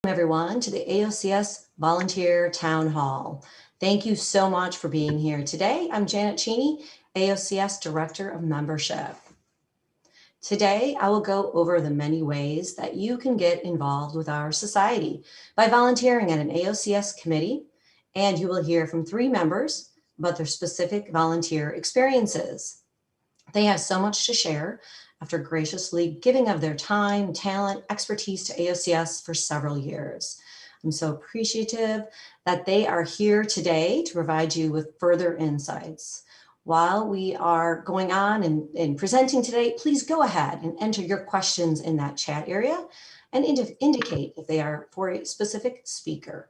Everyone to the AOCS Volunteer Town Hall. Thank you so much for being here today. I'm Janet Cheney, AOCS Director of Membership. Today, I will go over the many ways that you can get involved with our society by volunteering at an AOCS committee, and you will hear from 3 members about their specific volunteer experiences. They have so much to share after graciously giving of their time, talent, expertise to AOCS for several years. I'm so appreciative that they are here today to provide you with further insights. While we are going on and presenting today, please go ahead and enter your questions in that chat area and indicate if they are for a specific speaker.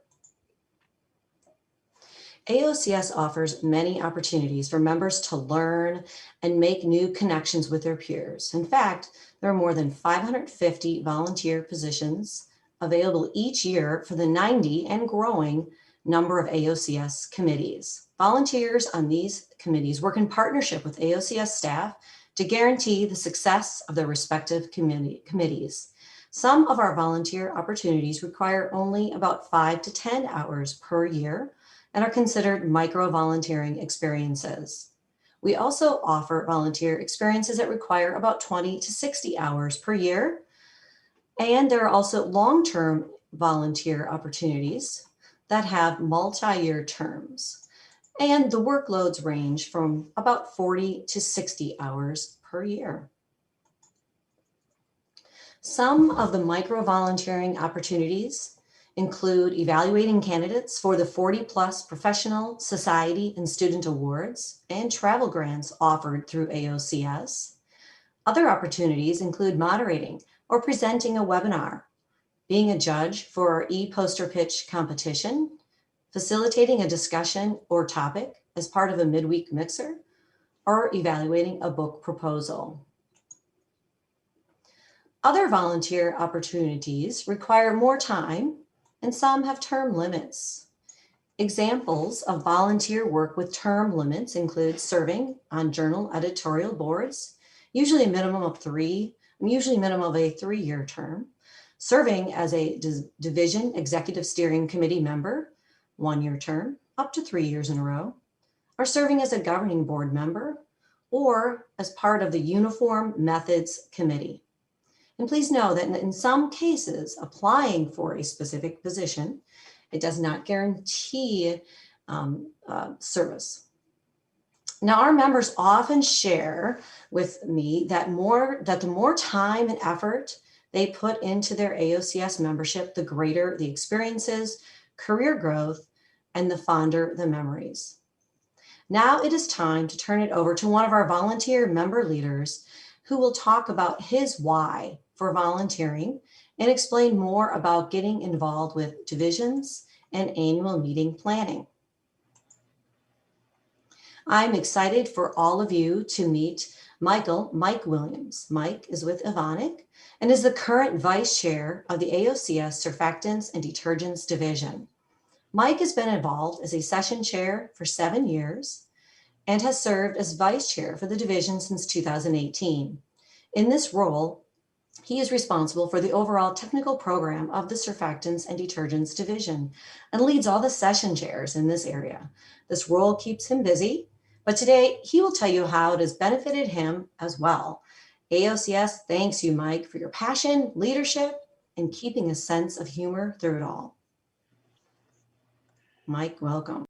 AOCS offers many opportunities for members to learn and make new connections with their peers. In fact, there are more than 550 volunteer positions available each year for the 90 and growing number of AOCS committees. Volunteers on these committees work in partnership with AOCS staff to guarantee the success of their respective committees. Some of our volunteer opportunities require only about 5 to 10 hours per year and are considered micro-volunteering experiences. We also offer volunteer experiences that require about 20 to 60 hours per year. And there are also long-term volunteer opportunities that have multi-year terms. And the workloads range from about 40 to 60 hours per year. Some of the micro-volunteering opportunities include evaluating candidates for the 40+ professional, society, and student awards and travel grants offered through AOCS. Other opportunities include moderating or presenting a webinar, being a judge for our e-poster pitch competition, facilitating a discussion or topic as part of a midweek mixer, or evaluating a book proposal. Other volunteer opportunities require more time, and some have term limits. Examples of volunteer work with term limits include serving on journal editorial boards, usually a minimum of a 3-year term, serving as a division executive steering committee member, 1-year term, up to 3 years in a row, or serving as a governing board member, or as part of the Uniform Methods Committee. And please know that in some cases, applying for a specific position, it does not guarantee service. Now, our members often share with me that the more time and effort they put into their AOCS membership, the greater the experiences, career growth, and the fonder the memories. Now it is time to turn it over to one of our volunteer member leaders who will talk about his why for volunteering and explain more about getting involved with divisions and annual meeting planning. I'm excited for all of you to meet Mike Williams. Mike is with Evonik and is the current vice chair of the AOCS Surfactants and Detergents Division. Mike has been involved as a session chair for 7 years and has served as vice chair for the division since 2018. In this role, he is responsible for the overall technical program of the Surfactants and Detergents Division and leads all the session chairs in this area. This role keeps him busy, but today he will tell you how it has benefited him as well. AOCS thanks you, Mike, for your passion, leadership, and keeping a sense of humor through it all. Mike, welcome.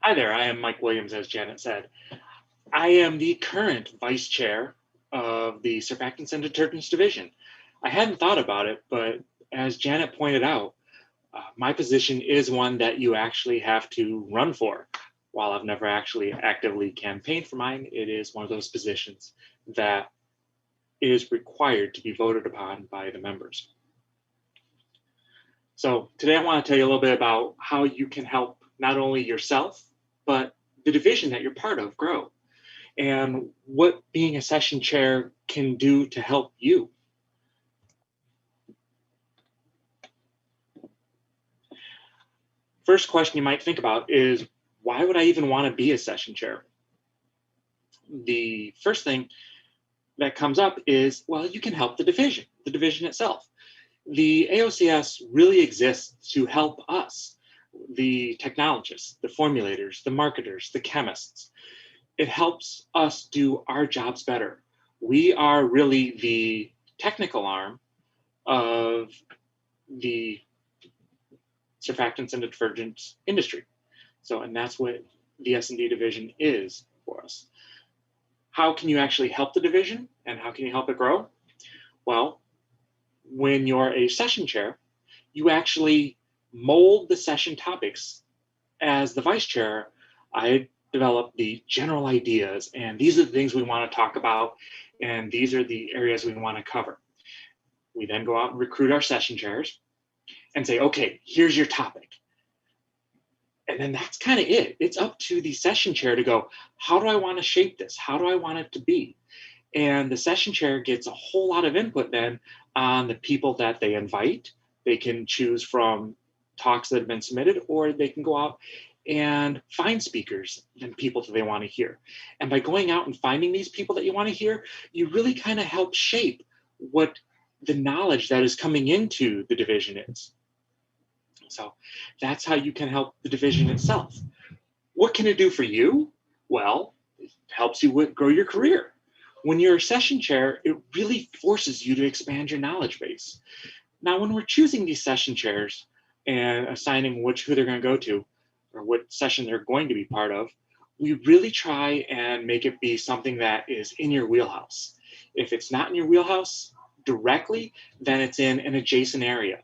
Hi there, I am Mike Williams, as Janet said. I am the current vice chair of the Surfactants and Detergents Division. I hadn't thought about it, but as Janet pointed out, my position is one that you actually have to run for. While I've never actually actively campaigned for mine, it is one of those positions that is required to be voted upon by the members. So today I want to tell you a little bit about how you can help not only yourself, but the division that you're part of grow, and what being a session chair can do to help you. First question you might think about is, why would I even want to be a session chair? The first thing that comes up is, well, you can help the division itself. The AOCS really exists to help us, the technologists, the formulators, the marketers, the chemists. It helps us do our jobs better. We are really the technical arm of the surfactants and detergents industry. So, and that's what the S&D division is for us. How can you actually help the division, and how can you help it grow? Well, when you're a session chair, you actually mold the session topics. As the vice chair, I develop the general ideas, and these are the things we want to talk about, and these are the areas we want to cover. We then go out and recruit our session chairs and say, okay, here's your topic. And then that's kind of it. It's up to the session chair to go, how do I want to shape this? How do I want it to be? And the session chair gets a whole lot of input then on the people that they invite. They can choose from talks that have been submitted, or they can go out and find speakers and people that they want to hear. And by going out and finding these people that you want to hear, you really kind of help shape what the knowledge that is coming into the division is. So that's how you can help the division itself. What can it do for you? Well, it helps you grow your career. When you're a session chair, it really forces you to expand your knowledge base. Now, when we're choosing these session chairs and assigning who they're going to go to, or what session they're going to be part of, we really try and make it be something that is in your wheelhouse. If it's not in your wheelhouse directly, then it's in an adjacent area.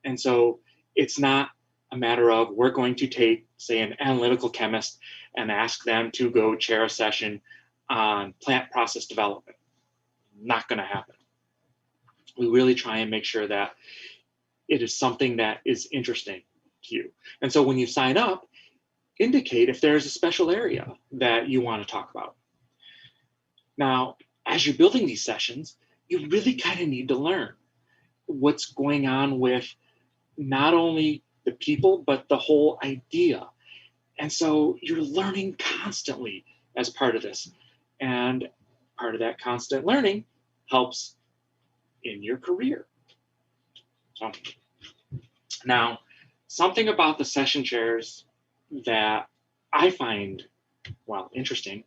And so it's not a matter of, we're going to take, say, an analytical chemist and ask them to go chair a session on plant process development. Not going to happen. We really try and make sure that it is something that is interesting to you. And so when you sign up, indicate if there's a special area that you want to talk about. Now, as you're building these sessions, you really kind of need to learn what's going on with not only the people, but the whole idea. And so you're learning constantly as part of this. And part of that constant learning helps in your career. So now, something about the session chairs that I find, well, interesting.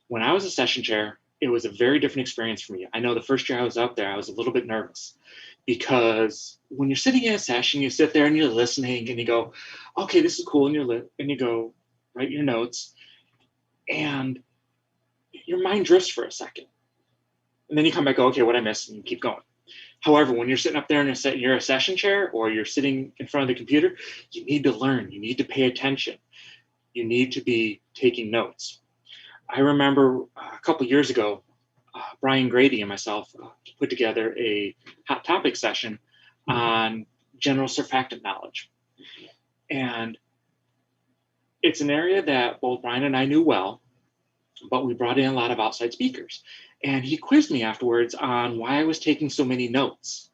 When I was a session chair, it was a very different experience for me. I know the first year I was up there, I was a little bit nervous, because when you're sitting in a session, you sit there and you're listening and you go, okay, this is cool. And you go write your notes, and your mind drifts for a second. And then you come back, okay, what I missed, and you keep going. However, when you're sitting up there and you're a session chair, or you're sitting in front of the computer, you need to learn, you need to pay attention. You need to be taking notes. I remember a couple years ago, Brian Grady and myself put together a hot topic session on general surfactant knowledge. And it's an area that both Brian and I knew well, but we brought in a lot of outside speakers. And he quizzed me afterwards on why I was taking so many notes.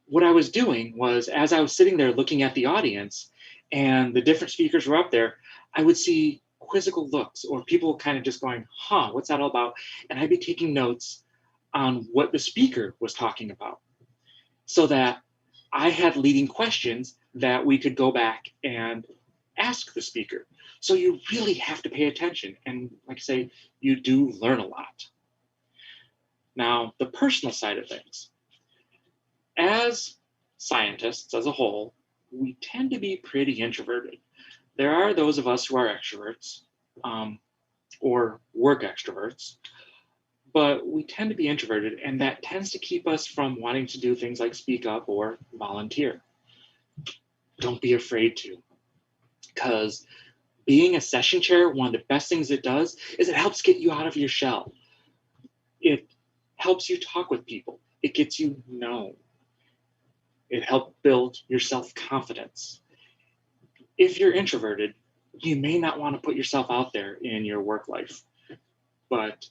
What I was doing was, as I was sitting there looking at the audience and the different speakers were up there, I would see quizzical looks, or people kind of just going, huh, what's that all about? And I'd be taking notes on what the speaker was talking about, so that I had leading questions that we could go back and ask the speaker. So you really have to pay attention. And like I say, you do learn a lot. Now, the personal side of things. As scientists as a whole, we tend to be pretty introverted. There are those of us who are extroverts, or work extroverts, but we tend to be introverted, and that tends to keep us from wanting to do things like speak up or volunteer. Don't be afraid to, because being a session chair, one of the best things it does is it helps get you out of your shell. It helps you talk with people. It gets you known. It helps build your self-confidence. If you're introverted, you may not want to put yourself out there in your work life, but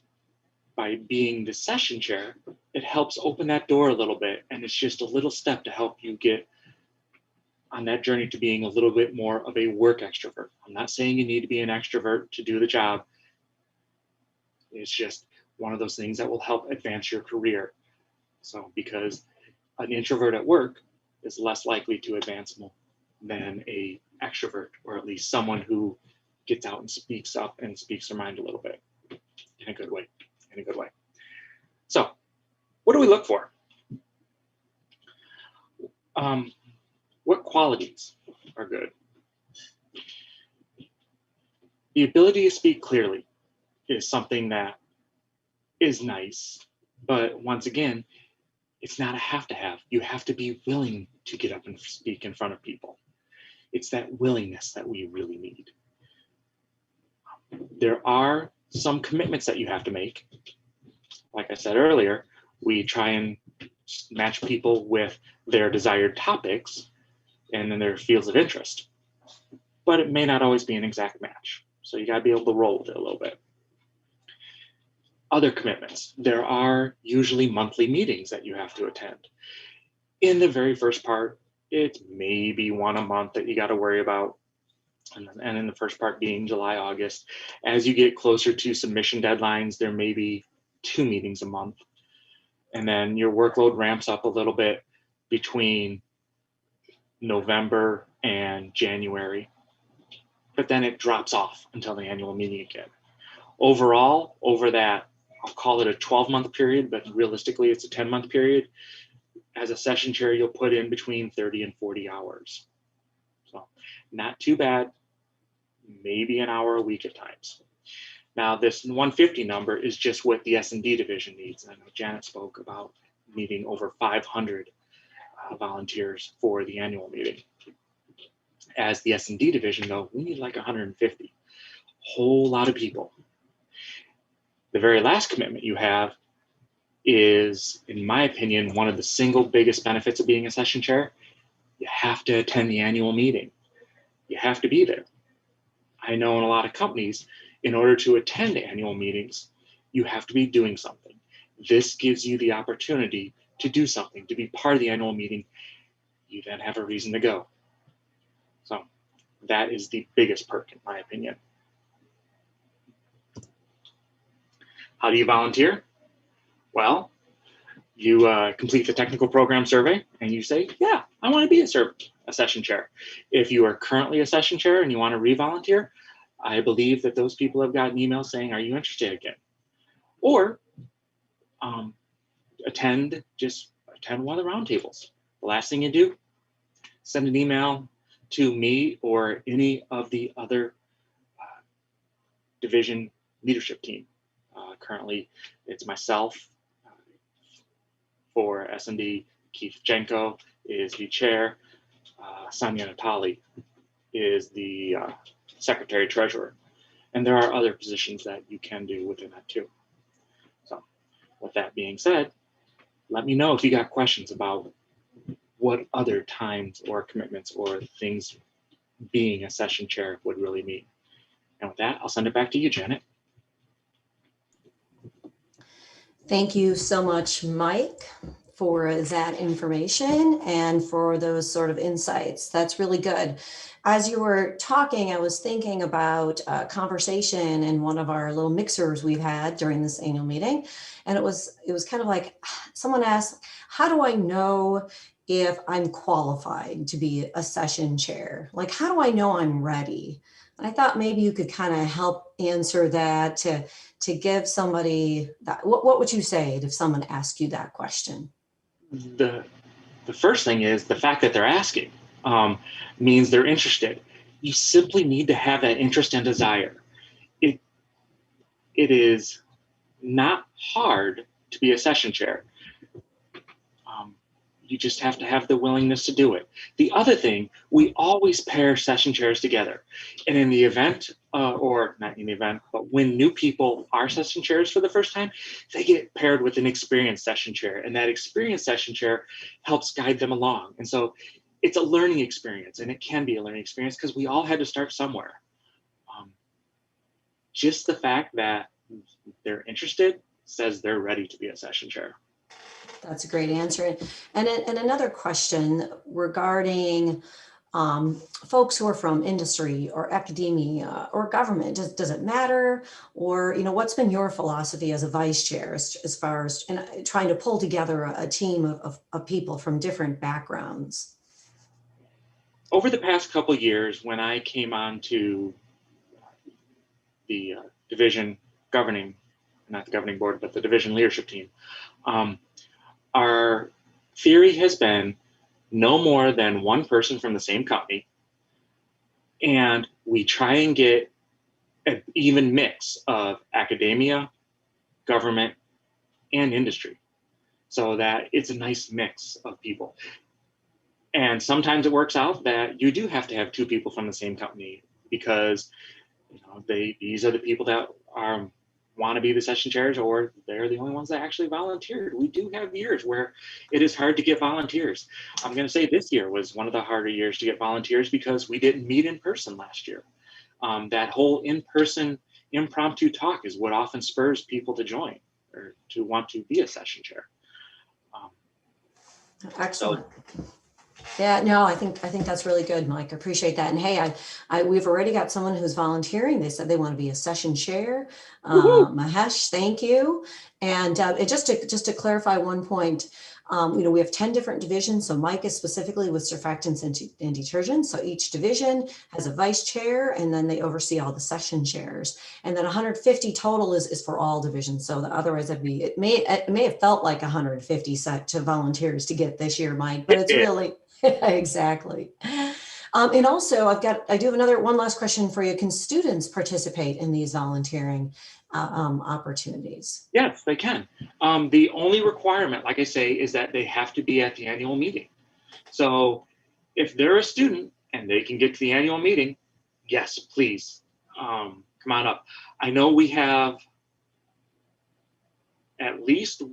by being the session chair, it helps open that door a little bit, and it's just a little step to help you get on that journey to being a little bit more of a work extrovert. I'm not saying you need to be an extrovert to do the job. It's just one of those things that will help advance your career. So because an introvert at work is less likely to advance than a extrovert, or at least someone who gets out and speaks up and speaks their mind a little bit in a good way. So what do we look for? What qualities are good? The ability to speak clearly is something that is nice, but once again, it's not a have to have. You have to be willing to get up and speak in front of people. It's that willingness that we really need. There are some commitments that you have to make. Like I said earlier, we try and match people with their desired topics and then their fields of interest. But it may not always be an exact match. So you got to be able to roll with it a little bit. Other commitments. There are usually monthly meetings that you have to attend. In the very first part, it's maybe one a month that you got to worry about. And in the first part being July, August. As you get closer to submission deadlines, there may be 2 meetings a month. And then your workload ramps up a little bit between November and January. But then it drops off until the annual meeting again. Overall, over that, I'll call it a 12-month period, but realistically it's a 10-month period. As a session chair, you'll put in between 30 and 40 hours. So not too bad, maybe an hour a week at times. Now this 150 number is just what the S&D division needs. I know Janet spoke about needing over 500 volunteers for the annual meeting. As the S&D division though, we need like 150, whole lot of people. The very last commitment you have is, in my opinion, one of the single biggest benefits of being a session chair. You have to attend the annual meeting. You have to be there. I know in a lot of companies, in order to attend annual meetings, you have to be doing something. This gives you the opportunity to do something, to be part of the annual meeting. You then have a reason to go. So that is the biggest perk, in my opinion. How do you volunteer? Well, you complete the technical program survey and you say, yeah, I want to be a session chair. If you are currently a session chair and you want to re-volunteer, I believe that those people have gotten emails saying, are you interested again? Or attend one of the roundtables. The last thing you do, send an email to me or any of the other division leadership team. Currently, it's myself for S&D. Keith Jenko is the chair. Sonia Natali is the secretary treasurer. And there are other positions that you can do within that too. So with that being said, let me know if you got questions about what other times or commitments or things being a session chair would really mean. And with that, I'll send it back to you, Janet. Thank you so much, Mike, for that information and for those sort of insights. That's really good. As you were talking, I was thinking about a conversation in one of our little mixers we've had during this annual meeting. And it was kind of like someone asked, how do I know if I'm qualified to be a session chair? Like, how do I know I'm ready? And I thought maybe you could kind of help answer that to give somebody that. What would you say if someone asked you that question? The first thing is the fact that they're asking means they're interested. You simply need to have that interest and desire. It is not hard to be a session chair. You just have to have the willingness to do it. The other thing, we always pair session chairs together. And in the event, or not in the event, but when new people are session chairs for the first time, they get paired with an experienced session chair. And that experienced session chair helps guide them along. And so it's a learning experience, and it can be a learning experience because we all had to start somewhere. Just the fact that they're interested says they're ready to be a session chair. That's a great answer. And another question regarding folks who are from industry or academia or government, does it matter? Or, what's been your philosophy as a vice chair as far as trying to pull together a team of people from different backgrounds? Over the past couple of years, when I came on to the division governing, not the governing board, but the division leadership team, our theory has been no more than one person from the same company, and we try and get an even mix of academia, government, and industry, so that it's a nice mix of people. And sometimes it works out that you do have to have two people from the same company because these are the people that want to be the session chairs, or they're the only ones that actually volunteered. We do have years where it is hard to get volunteers. I'm going to say this year was one of the harder years to get volunteers because we didn't meet in person last year. That whole in-person impromptu talk is what often spurs people to join or to want to be a session chair. Excellent. Yeah, no, I think that's really good, Mike. I appreciate that. And hey, we've already got someone who's volunteering. They said they want to be a session chair. Mahesh, thank you. And just to clarify one point, we have 10 different divisions. So Mike is specifically with surfactants and detergents. So each division has a vice chair, and then they oversee all the session chairs. And then 150 total is for all divisions. So otherwise it may have felt like 150 set to volunteers to get this year, Mike, but it's really exactly. And also I do have one last question for you. Can students participate in these volunteering opportunities? Yes, they can. The only requirement, like I say, is that they have to be at the annual meeting. So if they're a student and they can get to the annual meeting, yes, please come on up. I know we have at least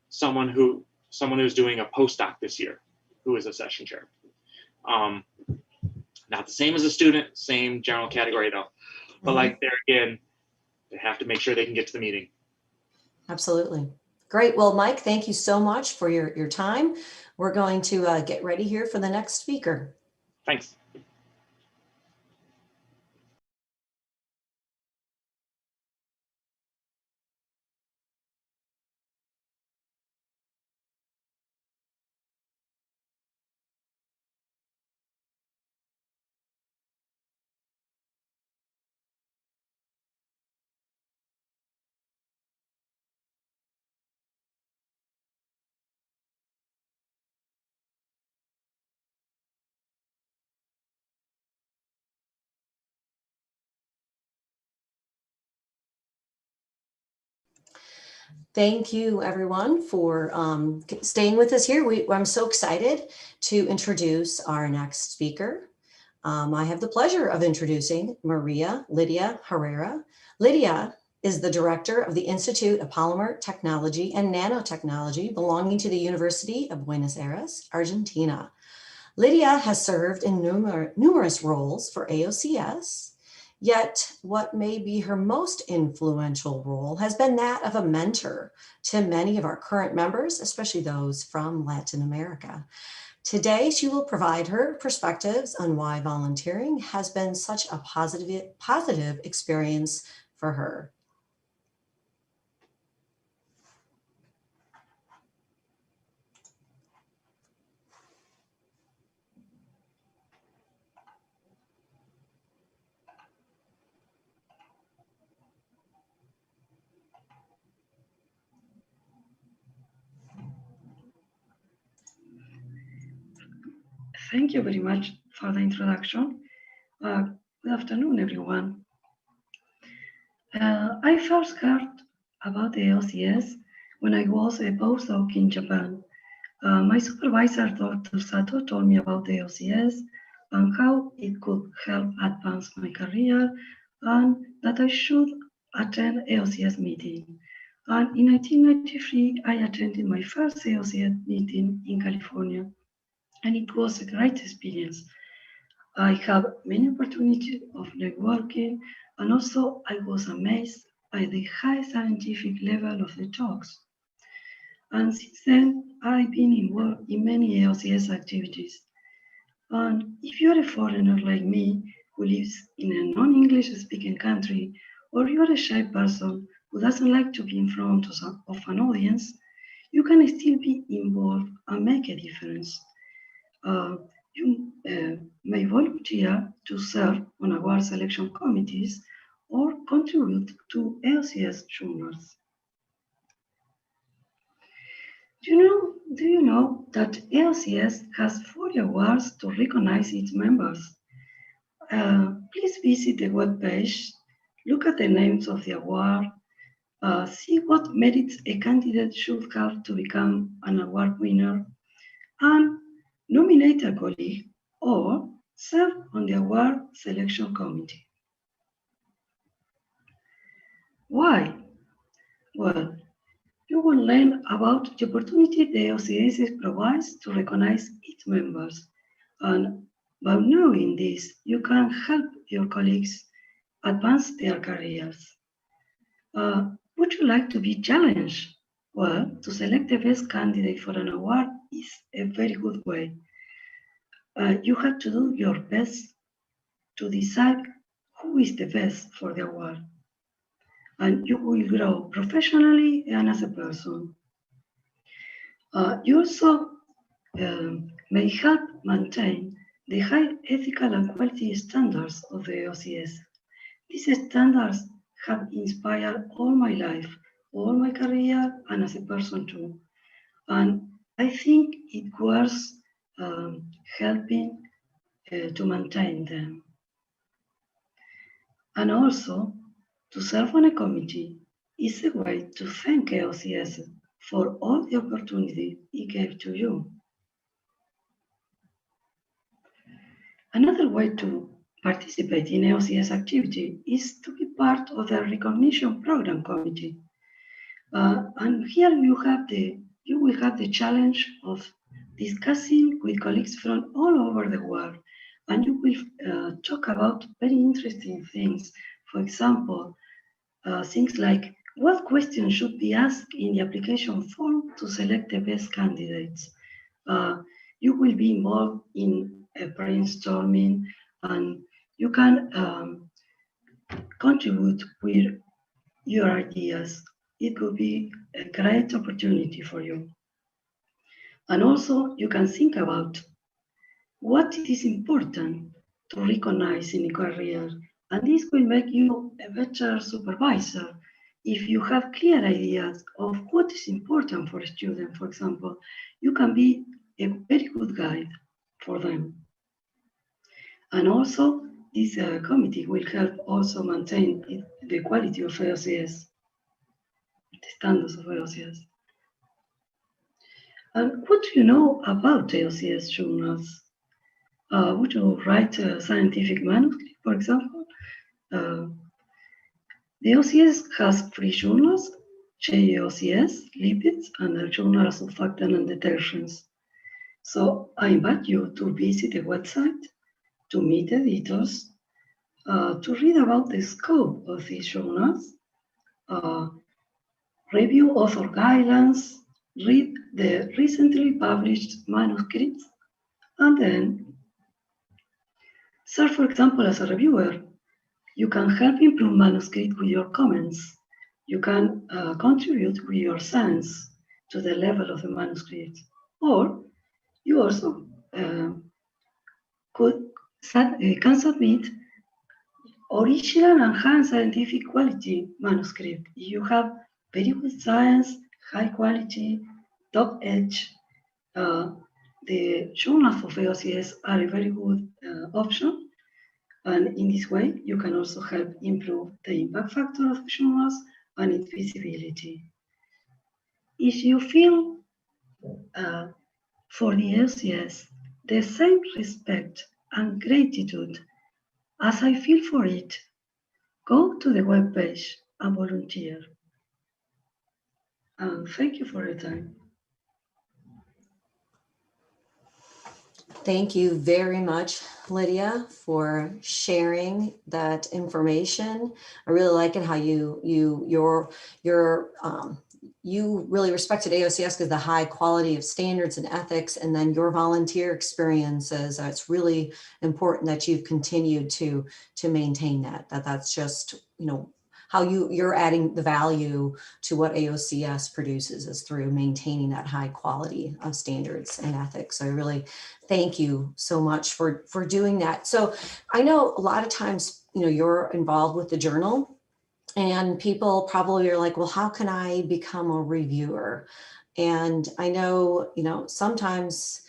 someone who's doing a postdoc this year who is a session chair. Not the same as a student, same general category though. But like there again, they have to make sure they can get to the meeting. Absolutely. Great. Well, Mike, thank you so much for your time. We're going to get ready here for the next speaker. Thanks. Thank you, everyone, for staying with us here. I'm so excited to introduce our next speaker. I have the pleasure of introducing Maria Lydia Herrera. Lydia is the director of the Institute of Polymer Technology and Nanotechnology belonging to the University of Buenos Aires, Argentina. Lydia has served in numerous roles for AOCS. Yet what may be her most influential role has been that of a mentor to many of our current members, especially those from Latin America. Today, she will provide her perspectives on why volunteering has been such a positive experience for her. Thank you very much for the introduction. Good afternoon, everyone. I first heard about the AOCS when I was a postdoc in Japan. My supervisor, Dr. Sato, told me about the AOCS and how it could help advance my career, and that I should attend AOCS meeting. And in 1993, I attended my first AOCS meeting in California. and it was a great experience. I have many opportunities of networking, and also I was amazed by the high scientific level of the talks. And since then, I've been involved in many AOCS activities. And if you're a foreigner like me who lives in a non-English speaking country, or you're a shy person who doesn't like to be in front of an audience, you can still be involved and make a difference. You may volunteer to serve on award selection committees or contribute to AOCS journals. Do you know that AOCS has 40 awards to recognize its members? Please visit the webpage, look at the names of the award, see what merits a candidate should have to become an award winner, and nominate a colleague or serve on the award selection committee. Why? Well, you will learn about the opportunity the AOCS provides to recognize its members. And by knowing this, you can help your colleagues advance their careers. Would you like to be challenged? Well, to select the best candidate for an award is a very good way. You have to do your best to decide who is the best for the award. And you will grow professionally and as a person. You also may help maintain the high ethical and quality standards of the AOCS. These standards have inspired all my life, all my career, and as a person too. And I think it was helping to maintain them. And also, to serve on a committee is a way to thank AOCS for all the opportunity it gave to you. Another way to participate in AOCS activity is to be part of the recognition program committee. And here you will have the challenge of discussing with colleagues from all over the world, and you will talk about very interesting things. For example, things like what questions should be asked in the application form to select the best candidates. You will be involved in a brainstorming, and you can contribute with your ideas. It will be a great opportunity for you. And also, you can think about what is important to recognize in a career, and this will make you a better supervisor if you have clear ideas of what is important for a student. For example, you can be a very good guide for them. And also, this committee will help also maintain the quality of AOCS, the standards of AOCS. And what do you know about AOCS journals? Would you write a scientific manuscript, for example? The AOCS has 3 journals, JAOCS, lipids, and the journal of surfactant and detergents. So I invite you to visit the website, to meet editors, to read about the scope of these journals, review author guidelines, read the recently published manuscripts, and then serve, for example, as a reviewer. You can help improve manuscript with your comments. You can contribute with your sense to the level of the manuscript. Or you also can submit original and high scientific quality manuscript. You have very good science, high quality, top edge. The journals of AOCS are a very good option. And in this way, you can also help improve the impact factor of the journals and its visibility. If you feel for the AOCS the same respect and gratitude as I feel for it, go to the webpage and volunteer. And thank you for your time. Thank you very much, Lydia, for sharing that information. I really like it how you really respected AOCS because the high quality of standards and ethics, and then your volunteer experiences. It's really important that you've continued to maintain that. That's just, you know, how you're adding the value to what AOCS produces is through maintaining that high quality of standards and ethics. So I really thank you so much for doing that. So I know a lot of times, you know, you're involved with the journal and people probably are like, well, how can I become a reviewer? And I know, you know, sometimes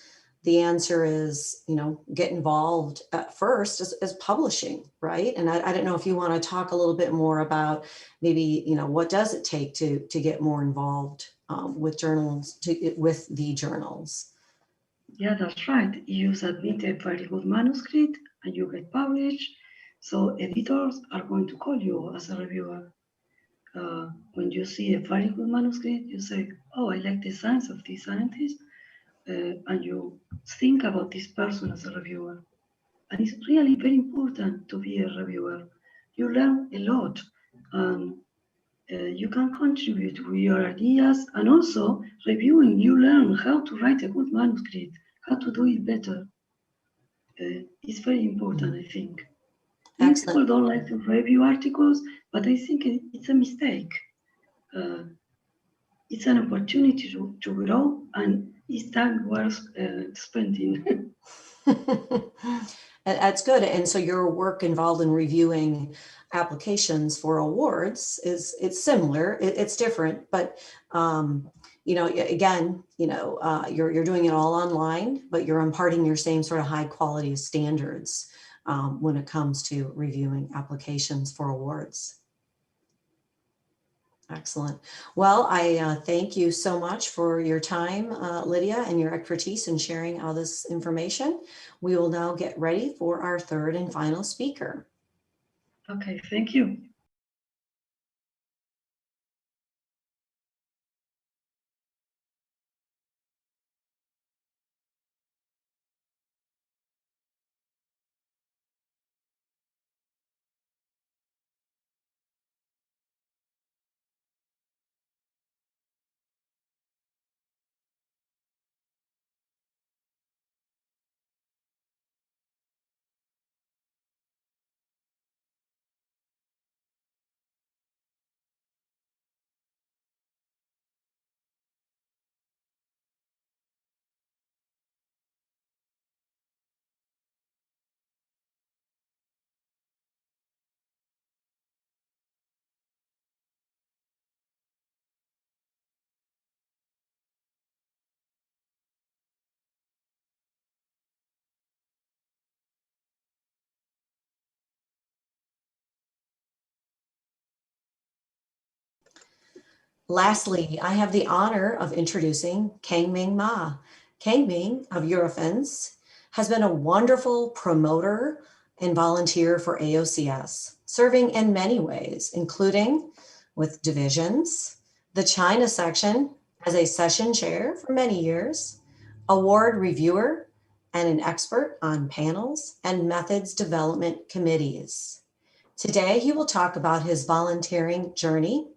the answer is, you know, get involved at first as publishing, right? And I don't know if you want to talk a little bit more about maybe, you know, what does it take to get more involved with journals, with the journals? Yeah, that's right. You submit a very good manuscript and you get published. So editors are going to call you as a reviewer. When you see a very good manuscript, you say, oh, I like the science of this scientist. And you think about this person as a reviewer. And it's really very important to be a reviewer. You learn a lot. And you can contribute with your ideas, and also reviewing, you learn how to write a good manuscript, how to do it better. It's very important, I think. Many people Excellent. don't like to review articles, but I think it's a mistake. It's an opportunity to grow, and it's time worth spending. That's good. And so your work involved in reviewing applications for awards it's similar. It's different, but you know, again, you know, you're doing it all online, but you're imparting your same sort of high quality standards when it comes to reviewing applications for awards. Excellent. Well, I thank you so much for your time, Lydia, and your expertise in sharing all this information. We will now get ready for our third and final speaker. Okay, thank you. Lastly, I have the honor of introducing Kang-Ming Ma. Kang-Ming of Eurofins has been a wonderful promoter and volunteer for AOCS, serving in many ways, including with divisions, the China section as a session chair for many years, award reviewer, and an expert on panels and methods development committees. Today, he will talk about his volunteering journey.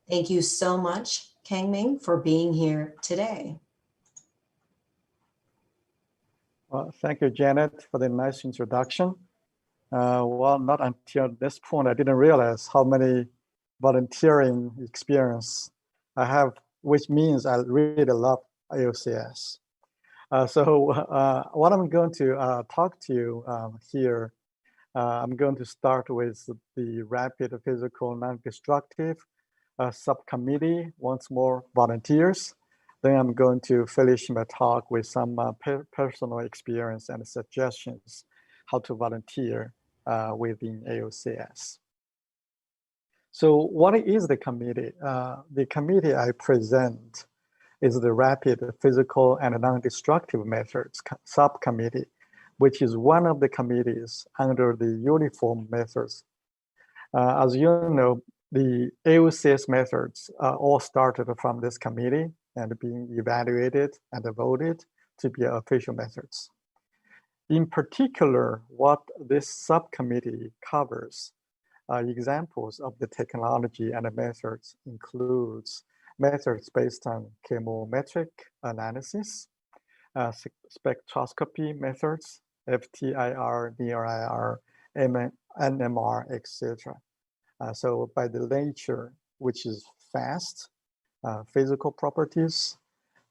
Thank you so much, Kang-Ming, for being here today. Well, thank you, Janet, for the nice introduction. Well, not until this point, I didn't realize how many volunteering experience I have, which means I really love AOCS. What I'm going to talk to you here, I'm going to start with the rapid physical non-destructive subcommittee, once more volunteers. Then I'm going to finish my talk with some personal experience and suggestions how to volunteer within AOCS. So what is the committee? The committee I present is the Rapid Physical and Non-Destructive Methods Subcommittee, which is one of the committees under the Uniform Methods. As you know, the AOCS methods all started from this committee and being evaluated and voted to be official methods. In particular, what this subcommittee covers examples of the technology and the methods includes methods based on chemometric analysis, spectroscopy methods, FTIR, NIR, NMR, etc. So by the nature, which is fast, physical properties,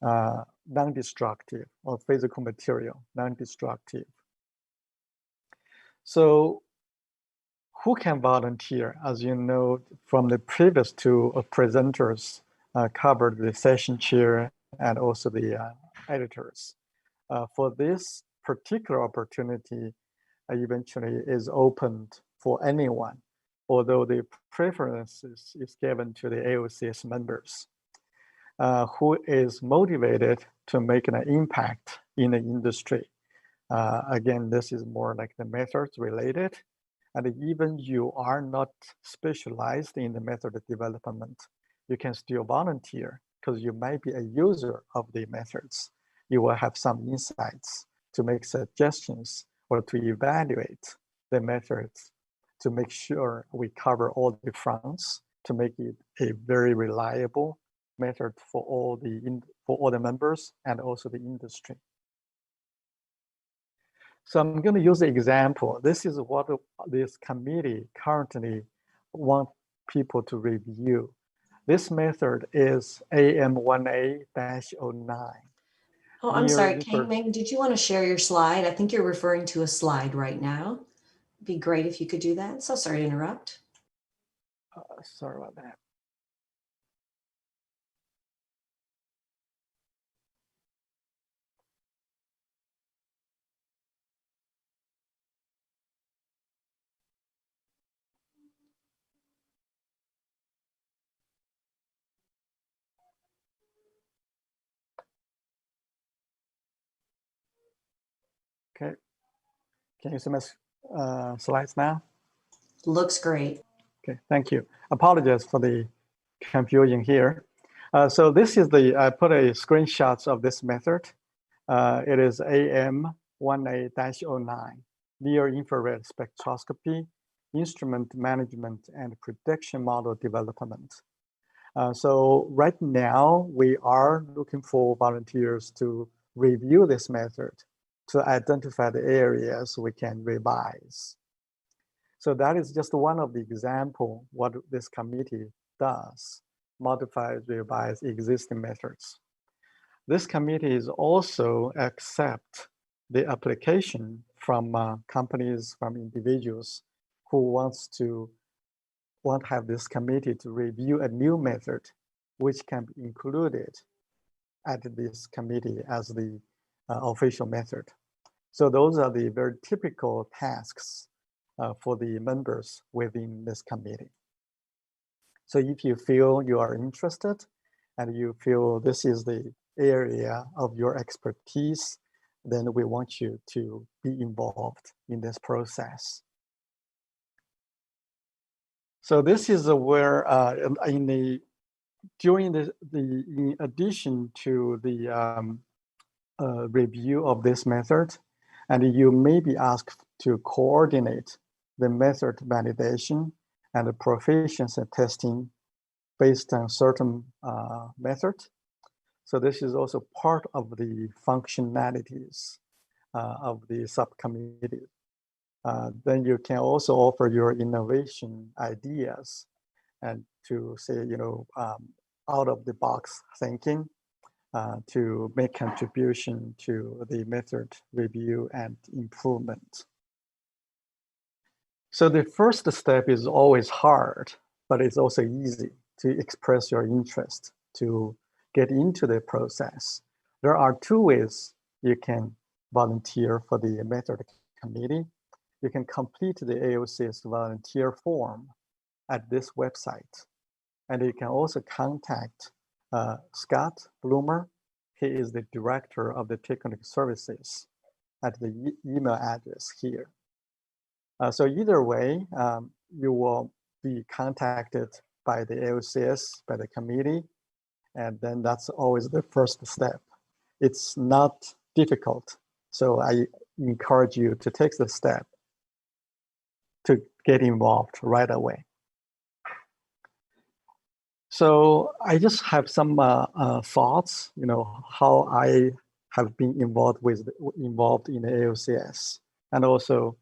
non-destructive, or physical material, non-destructive. So who can volunteer? As you know, from the previous two presenters covered the session chair and also the editors. For this particular opportunity, eventually is opened for anyone, although the preference is given to the AOCS members who is motivated to make an impact in the industry. Again, this is more like the methods related. And even you are not specialized in the method development, you can still volunteer because you might be a user of the methods. You will have some insights to make suggestions or to evaluate the methods to make sure we cover all the fronts to make it a very reliable method for all the members and also the industry. So I'm going to use the example. This is what this committee currently want people to review. This method is AM1A-09. Oh, I'm sorry, Kang Ming, did you want to share your slide? I think you're referring to a slide right now. It'd be great if you could do that. So sorry to interrupt. Sorry about that. Okay, can you see my slides now? Looks great. Okay, thank you. Apologies for the confusion here. So this is I put a screenshot of this method. It is AM1A-09, near infrared spectroscopy, instrument management and prediction model development. So right now we are looking for volunteers to review this method to identify the areas we can revise. So that is just one of the example what this committee does, modify, revise existing methods. This committee is also accept the application from companies, from individuals who want to have this committee to review a new method, which can be included at this committee as the official method. So those are the very typical tasks for the members within this committee. So if you feel you are interested and you feel this is the area of your expertise, then we want you to be involved in this process. So this is where in addition to the review of this method, and you may be asked to coordinate the method validation and the proficiency testing based on certain method. So this is also part of the functionalities of the subcommittee. Then you can also offer your innovation ideas and to say, out of the box thinking to make contribution to the method review and improvement. So the first step is always hard, but it's also easy to express your interest, to get into the process. There are two ways you can volunteer for the method committee. You can complete the AOCS volunteer form at this website. And you can also contact Scott Bloomer. He is the director of the technical services at the email address here. So either way, you will be contacted by the AOCS, by the committee, and then that's always the first step. It's not difficult. So encourage you to take the step to get involved right away. So I just have some thoughts, how I have been involved in the AOCS and also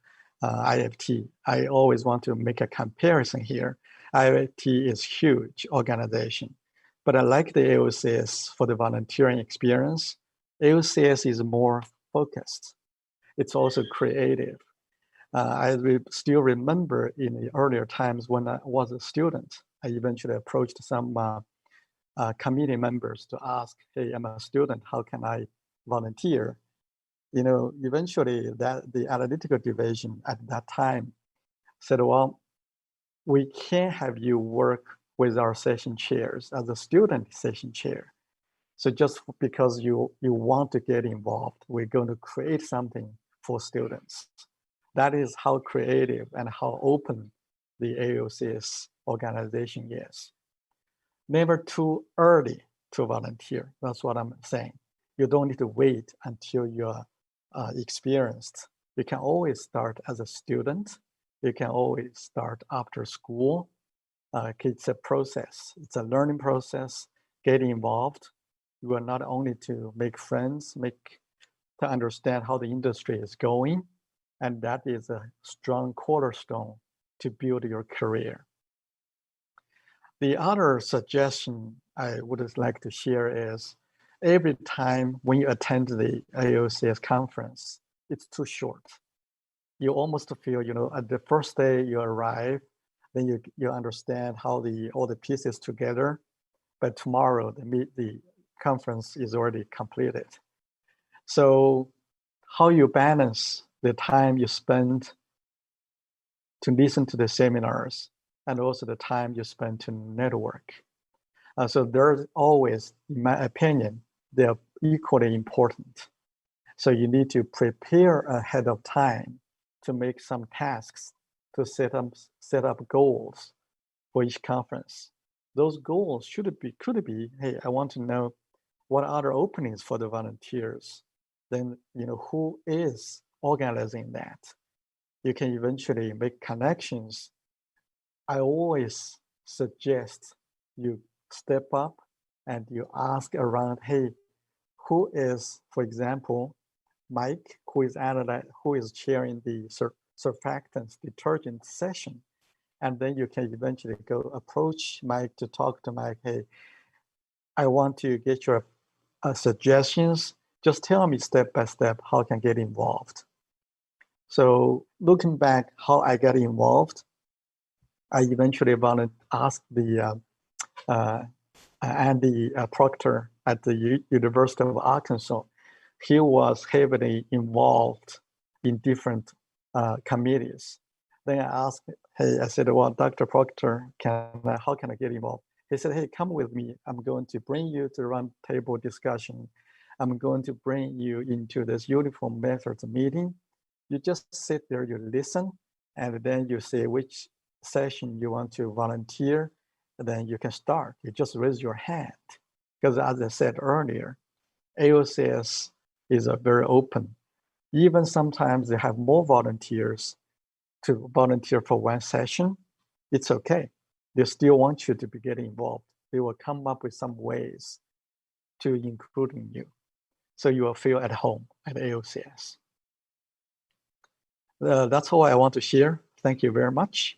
IFT. I always want to make a comparison here. IFT is huge organization, but I like the AOCS for the volunteering experience. AOCS is more focused. It's also creative. I still remember in the earlier times when I was a student, I eventually approached some committee members to ask, hey, I'm a student, how can I volunteer? Eventually the analytical division at that time said, well, we can't have you work with our session chairs as a student session chair. So just because you want to get involved, we're going to create something for students. That is how creative and how open the AOCS organization is. Never too early to volunteer. That's what I'm saying. You don't need to wait until you're experienced. You can always start as a student. You can always start after school. It's a process. It's a learning process. Getting involved. You are not only to make friends, to understand how the industry is going, and that is a strong cornerstone to build your career. The other suggestion I would like to share is every time when you attend the AOCS conference, it's too short. You almost feel, at the first day you arrive, then you understand how all the pieces together, but tomorrow the conference is already completed. So how you balance the time you spend to listen to the seminars and also the time you spend to network. So there's always, in my opinion, they're equally important. So you need to prepare ahead of time to make some tasks to set up goals for each conference. Those goals could be, hey, I want to know what other openings for the volunteers. Then, who is organizing that? You can eventually make connections. I always suggest you step up and you ask around, hey, who is, for example, Mike, who is chairing the surfactants detergent session. And then you can eventually go approach Mike to talk to Mike, hey, I want to get your suggestions. Just tell me step by step how I can get involved. So looking back, how I got involved, I eventually asked the Andy Proctor at the University of Arkansas. He was heavily involved in different committees. Then I asked, hey, I said, well, Dr. Proctor, how can I get involved? He said, hey, come with me. I'm going to bring you to round table discussion. I'm going to bring you into this uniform methods meeting. You just sit there, you listen, and then you say which session you want to volunteer, and then you can start. You just raise your hand. Because as I said earlier, AOCS is very open. Even sometimes they have more volunteers to volunteer for one session. It's okay. They still want you to be getting involved. They will come up with some ways to including you. So you will feel at home at AOCS. That's all I want to share. Thank you very much.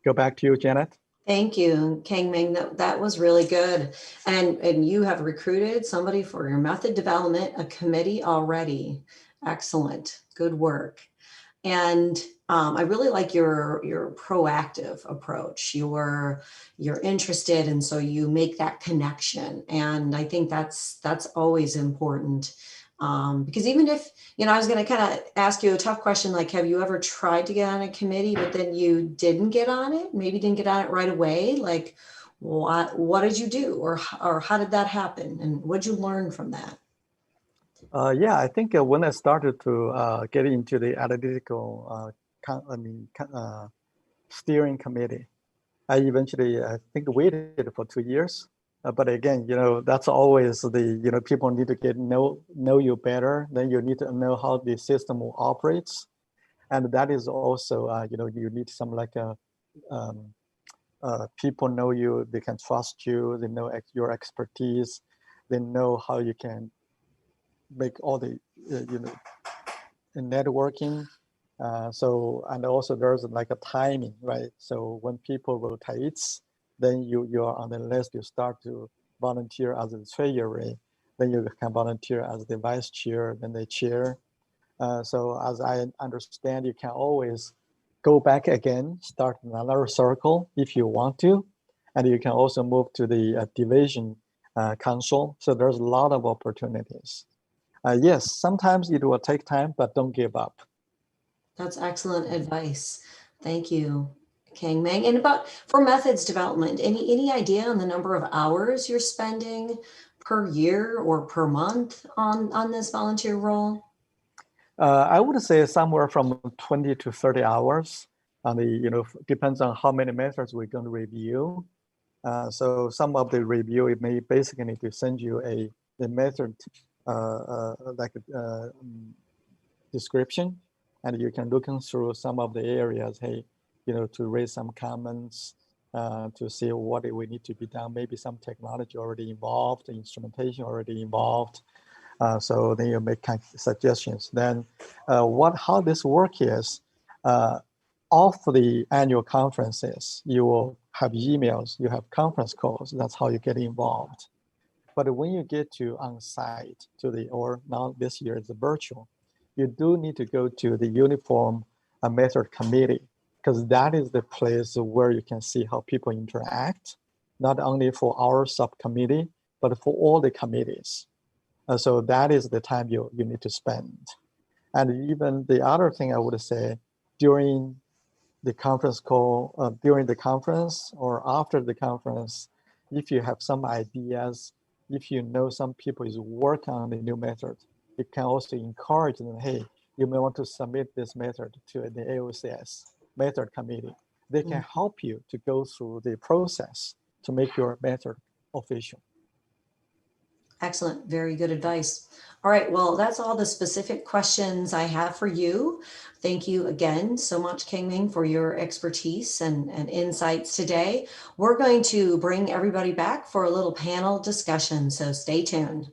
Go back to you, Janet. Thank you, Kang Ming. That was really good. And you have recruited somebody for your method development, a committee already. Excellent. Good work. And I really like your proactive approach. You're interested, and so you make that connection. And I think that's always important. Because even if, I was going to kind of ask you a tough question, like, have you ever tried to get on a committee, but then you didn't get on it, maybe didn't get on it right away? Like, what did you do? Or how did that happen? And what did you learn from that? Yeah, I think when I started to get into the analytical steering committee, I eventually, I think, waited for 2 years. But again, that's always the, people need to know you better. Then you need to know how the system operates. And that is also, you need some like people know you, they can trust you, they know your expertise, they know how you can make all the, networking. And also there's like a timing, right? So when people rotates, then you are on the list, you start to volunteer as a treasury, then you can volunteer as the vice chair, then the chair. So as I understand, you can always go back again, start another circle if you want to, and you can also move to the division council. So there's a lot of opportunities. Yes, sometimes it will take time, but don't give up. That's excellent advice. Thank you, Kang Meng. And for methods development, any idea on the number of hours you're spending per year or per month on this volunteer role? I would say somewhere from 20 to 30 hours. On the, depends on how many methods we're going to review. So some of the review, it may basically need to send you the method description, and you can look through some of the areas, hey, to raise some comments, to see what we need to be done. Maybe some technology already involved, instrumentation already involved. So then you make kind of suggestions. Then how this work is, off the annual conferences, you will have emails, you have conference calls. That's how you get involved. But when you get to on-site, or now this year it's virtual, you do need to go to the uniform method committee, because that is the place where you can see how people interact, not only for our subcommittee, but for all the committees. So that is the time you need to spend. And even the other thing I would say, during the conference call, during the conference or after the conference, if you have some ideas, if you know some people is working on the new method, you can also encourage them, hey, you may want to submit this method to the AOCS method committee. They can help you to go through the process to make your method official. Excellent. Very good advice. All right. Well, that's all the specific questions I have for you. Thank you again so much, Kang Meng, for your expertise and insights today. We're going to bring everybody back for a little panel discussion, so stay tuned.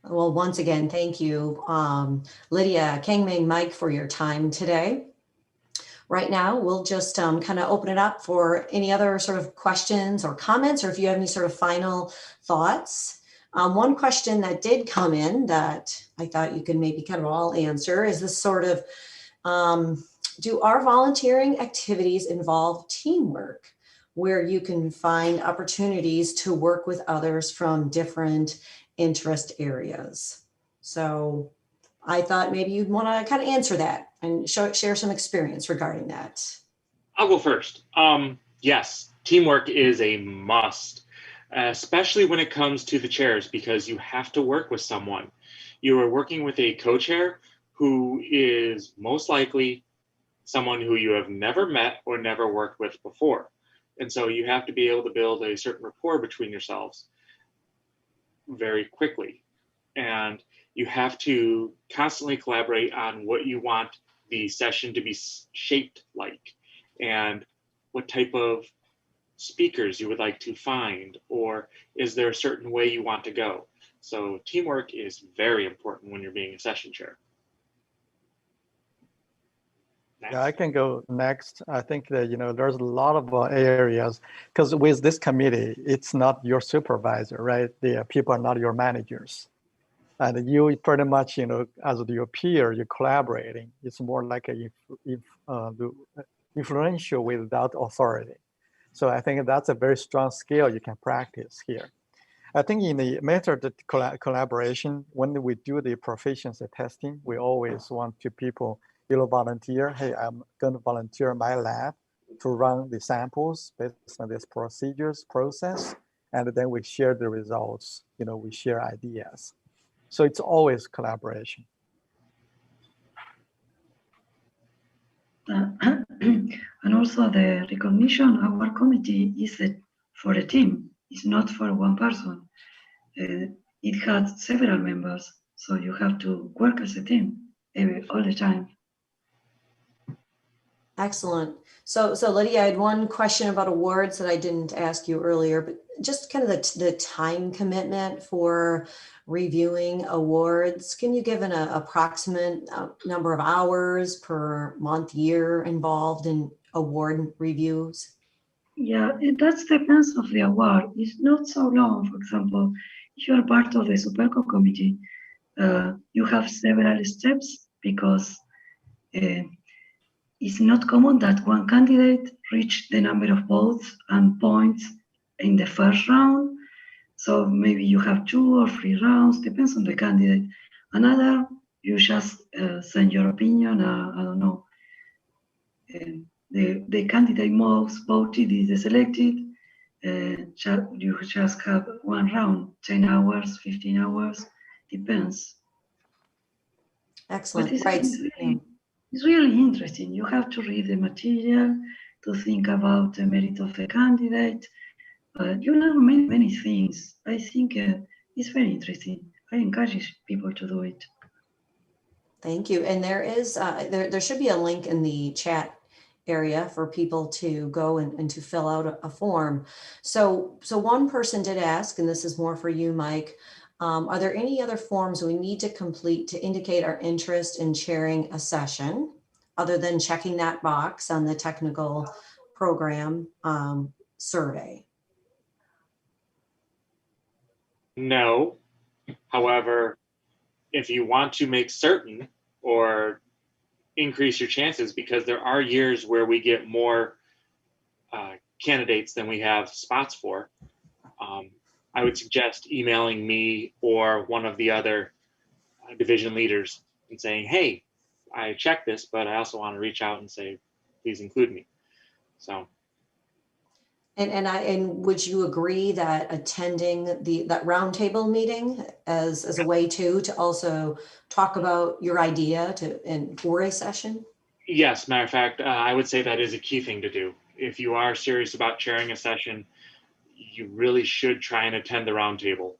Well, once again, thank you, Lydia, Kang Meng, Mike, for your time today. Right now, we'll just kind of open it up for any other sort of questions or comments, or if you have any sort of final thoughts. One question that did come in that I thought you could maybe kind of all answer is this sort of, do our volunteering activities involve teamwork, where you can find opportunities to work with others from different interest areas? So I thought maybe you'd want to kind of answer that and share some experience regarding that. I'll go first. Yes, teamwork is a must, especially when it comes to the chairs, because you have to work with someone. You are working with a co-chair who is most likely someone who you have never met or never worked with before. And so you have to be able to build a certain rapport between yourselves very quickly. And you have to constantly collaborate on what you want the session to be shaped like, and what type of speakers you would like to find, or is there a certain way you want to go? So teamwork is very important when you're being a session chair. Next. Yeah, I can go next. I think that, there's a lot of areas, because with this committee, it's not your supervisor, right? The people are not your managers. And you pretty much, as your peer, you're collaborating. It's more like influential without authority. So I think that's a very strong skill you can practice here. I think in the method collaboration, when we do the proficiency testing, we always want people, volunteer. Hey, I'm going to volunteer my lab to run the samples based on this process, and then we share the results. We share ideas. So it's always collaboration. And also the recognition, our committee is for a team. It's not for one person. It has several members, so you have to work as a team all the time. Excellent. So Lydia, I had one question about awards that I didn't ask you earlier, but just kind of the time commitment for reviewing awards. Can you give an approximate number of hours per month, year involved in award reviews? Yeah, that depends of the award. It's not so long. For example, if you are part of the Superco committee, you have several steps because it's not common that one candidate reach the number of votes and points in the first round. So maybe you have 2 or 3 rounds, depends on the candidate. Another, you just send your opinion, I don't know. The candidate most voted is selected. You just have 1 round, 10 hours, 15 hours, depends. Excellent. But Right. it's really interesting. You have to read the material to think about the merit of the candidate. You learn many things. I think it's very interesting. I encourage people to do it. Thank you. And there is there should be a link in the chat area for people to go and to fill out a form. So one person did ask, and this is more for you, Mike, are there any other forms we need to complete to indicate our interest in chairing a session other than checking that box on the technical program survey? No. However, if you want to make certain or increase your chances, because there are years where we get more candidates than we have spots for, I would suggest emailing me or one of the other division leaders and saying, hey, I checked this, but I also want to reach out and say, please include me. So. And would you agree that attending that roundtable meeting as a way to also talk about your idea for a session? Yes, matter of fact, I would say that is a key thing to do. If you are serious about chairing a session, you really should try and attend the roundtable.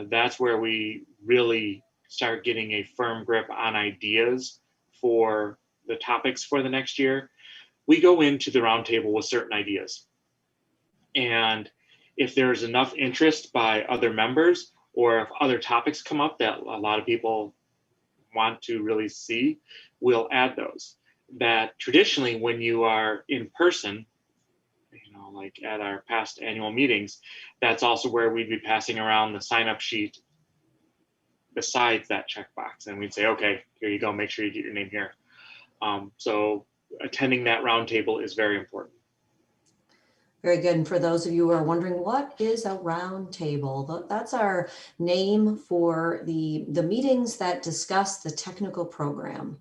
That's where we really start getting a firm grip on ideas for the topics for the next year. We go into the roundtable with certain ideas. And if there's enough interest by other members, or if other topics come up that a lot of people want to really see, we'll add those. That traditionally, when you are in person, like at our past annual meetings, that's also where we'd be passing around the sign-up sheet besides that checkbox. And we'd say, okay, here you go, make sure you get your name here. So attending that roundtable is very important. Very good. And for those of you who are wondering, what is a roundtable? That's our name for the meetings that discuss the technical program.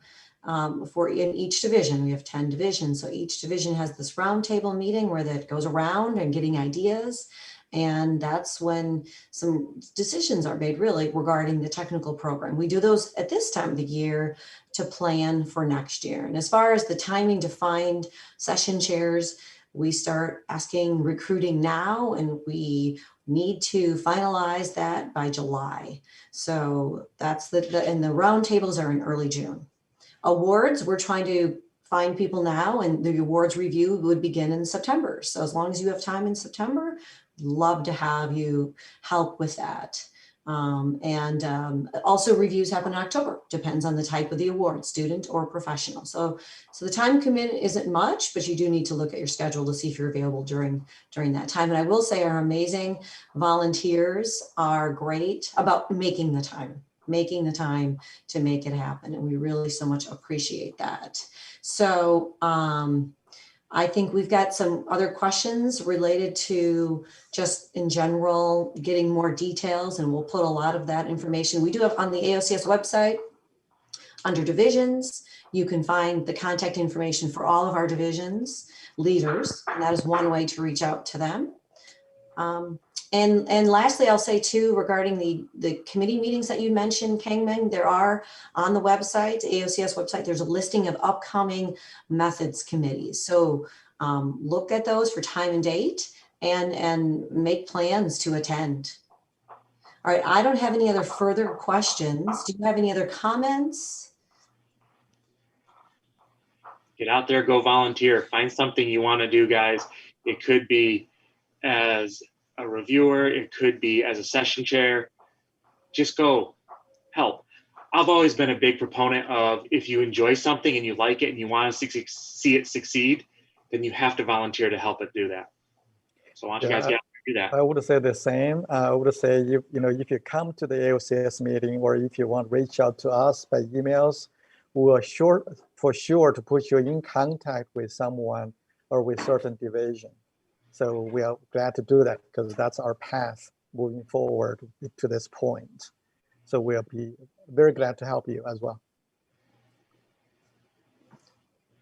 For in each division, we have 10 divisions. So each division has this roundtable meeting where that goes around and getting ideas. And that's when some decisions are made really regarding the technical program. We do those at this time of the year to plan for next year. And as far as the timing to find session chairs, we start recruiting now, and we need to finalize that by July. So that's and the roundtables are in early June. Awards, we're trying to find people now, and the awards review would begin in September. So as long as you have time in September, love to have you help with that. Also reviews happen in October, depends on the type of the award, student or professional. So the time commitment isn't much, but you do need to look at your schedule to see if you're available during that time. And I will say our amazing volunteers are great about making the time to make it happen. And we really so much appreciate that. So I think we've got some other questions related to just in general, getting more details, and we'll put a lot of that information. We do have on the AOCS website, under divisions, you can find the contact information for all of our divisions leaders, and that is one way to reach out to them. And lastly, I'll say too, regarding the committee meetings that you mentioned, Kangming, there are on the website, AOCS website, there's a listing of upcoming methods committees. So look at those for time and date and make plans to attend. All right, I don't have any other further questions. Do you have any other comments? Get out there, go volunteer, find something you want to do, guys. It could be as a reviewer, it could be as a session chair. Just go help. I've always been a big proponent of, if you enjoy something and you like it and you want to see it succeed, then you have to volunteer to help it do that. So why don't you guys get out and do that? I would say the same. I would say, you know, if you come to the AOCS meeting, or if you want to reach out to us by emails, we're for sure to put you in contact with someone or with certain division. So we are glad to do that, because that's our path moving forward to this point. So we'll be very glad to help you as well.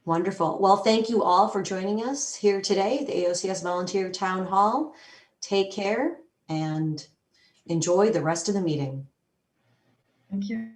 Wonderful. Well, thank you all for joining us here today at the AOCS Volunteer Town Hall. Take care and enjoy the rest of the meeting. Thank you.